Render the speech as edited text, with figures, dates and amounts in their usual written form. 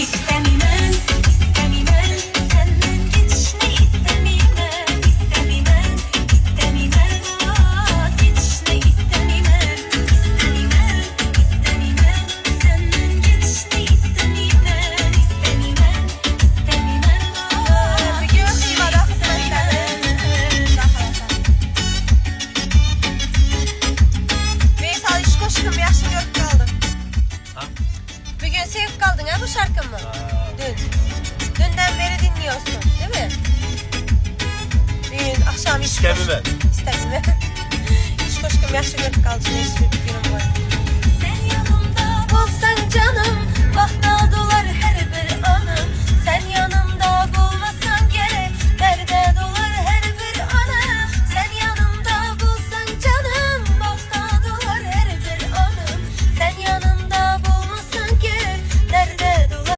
İstemimen, istemimen, senden geçne istemimen, istemimen, istemimen, vazgeçne istemimen, istemimen, istemimen, senden geçne istemimen, istemimen, istemimen, Veysel iş koşkum yaşlı görüp kaldım. Ha? Bugün sevip kaldın ha bu şarkımı? Dün. Dünden beri dinliyorsun değil mi? Bugün akşam iş İstemimen. İstemimen. İş koşkum yaşlı görüp kaldım. Hiçbir günüm var. sen yanımda Olsan canım bak ne